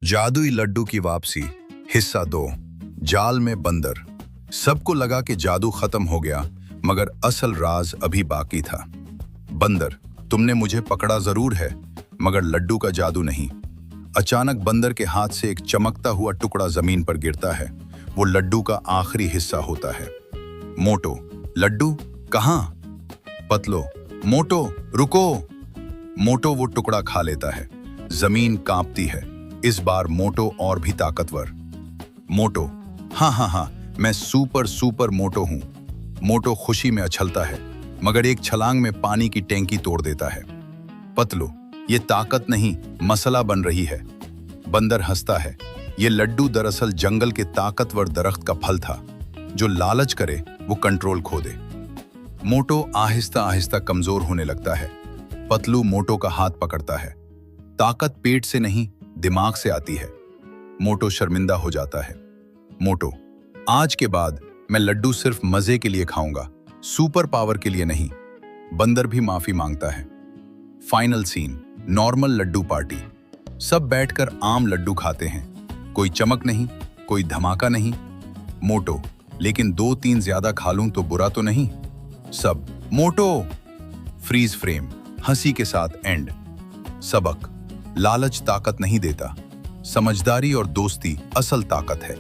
जादुई लड्डू की वापसी हिस्सा 2। जाल में बंदर। सबको लगा कि जादू खत्म हो गया, मगर असल राज अभी बाकी था। बंदर, तुमने मुझे पकड़ा जरूर है, मगर लड्डू का जादू नहीं। अचानक बंदर के हाथ से एक चमकता हुआ टुकड़ा जमीन पर गिरता है। वो लड्डू का आखिरी हिस्सा होता है। मोटो, लड्डू कहाँ? पतलो, मोटो रुको। मोटो वो टुकड़ा खा लेता है। जमीन कांपती है। इस बार मोटो और भी ताकतवर। मोटो, हाँ, मैं सुपर मोटो हूँ। मोटो खुशी में उछलता है, मगर एक छलांग में पानी की टैंकी तोड़ देता है। पतलो, ये ताकत नहीं, मसला बन रही है। बंदर हंसता है। ये लड्डू दरअसल जंगल के ताकतवर दरख्त का फल था। जो लालच करे वो कंट्रोल खो दे। मोटो आहिस्ता आहिस्ता कमजोर होने लगता है। पतलू मोटो का हाथ पकड़ता है। ताकत पेट से नहीं, दिमाग से आती है। मोटो शर्मिंदा हो जाता है। मोटो, आज के बाद मैं लड्डू सिर्फ मजे के लिए खाऊंगा, सुपर पावर के लिए नहीं। बंदर भी माफी मांगता है। फाइनल सीन, नॉर्मल लड्डू पार्टी। सब बैठकर आम लड्डू खाते हैं। कोई चमक नहीं, कोई धमाका नहीं। मोटो, लेकिन 2-3 ज्यादा खा लूं तो बुरा तो नहीं? सब, मोटो। फ्रीज फ्रेम, हंसी के साथ एंड। सबक, लालच ताकत नहीं देता, समझदारी और दोस्ती असल ताकत है।